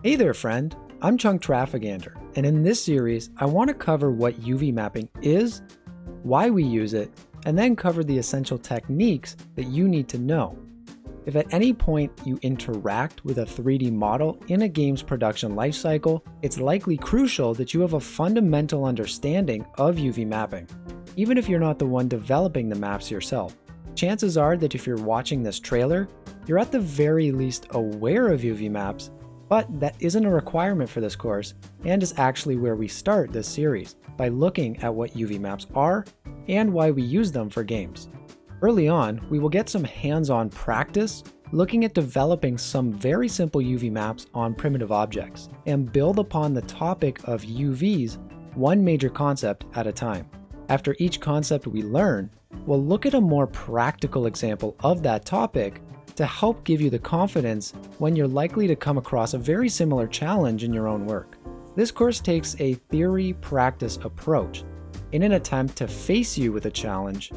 Hey there, friend. I'm Chunk Trafficander, and in this series, I want to cover what UV mapping is, why we use it, and then cover the essential techniques that you need to know. If at any point you interact with a 3D model in a game's production lifecycle, it's likely crucial that you have a fundamental understanding of UV mapping. Even if you're not the one developing the maps yourself, chances are that if you're watching this trailer, you're at the very least aware of UV maps, but that isn't a requirement for this course, and is actually where we start this series, by looking at what UV maps are and why we use them for games. Early on, we will get some hands-on practice looking at developing some very simple UV maps on primitive objects, and build upon the topic of UVs one major concept at a time. After each concept we learn, we'll look at a more practical example of that topic to help give you the confidence when you're likely to come across a very similar challenge in your own work. This course takes a theory-practice approach in an attempt to face you with a challenge,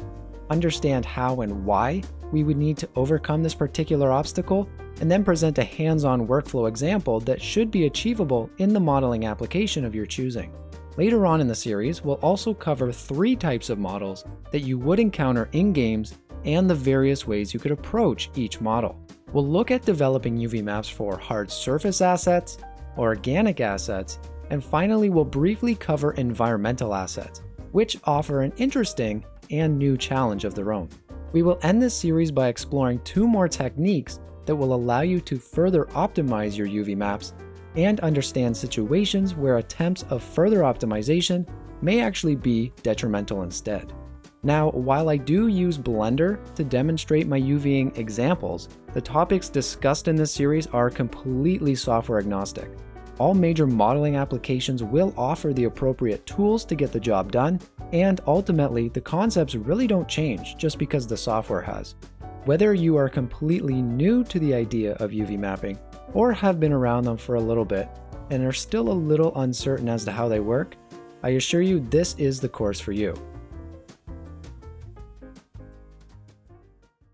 understand how and why we would need to overcome this particular obstacle, and then present a hands-on workflow example that should be achievable in the modeling application of your choosing. Later on in the series, we'll also cover 3 types of models that you would encounter in games and the various ways you could approach each model. We'll look at developing UV maps for hard surface assets, organic assets, and finally we'll briefly cover environmental assets, which offer an interesting and new challenge of their own. We will end this series by exploring 2 more techniques that will allow you to further optimize your UV maps and understand situations where attempts of further optimization may actually be detrimental instead. Now, while I do use Blender to demonstrate my UVing examples, the topics discussed in this series are completely software agnostic. All major modeling applications will offer the appropriate tools to get the job done, and ultimately, the concepts really don't change just because the software has. Whether you are completely new to the idea of UV mapping, or have been around them for a little bit, and are still a little uncertain as to how they work, I assure you this is the course for you.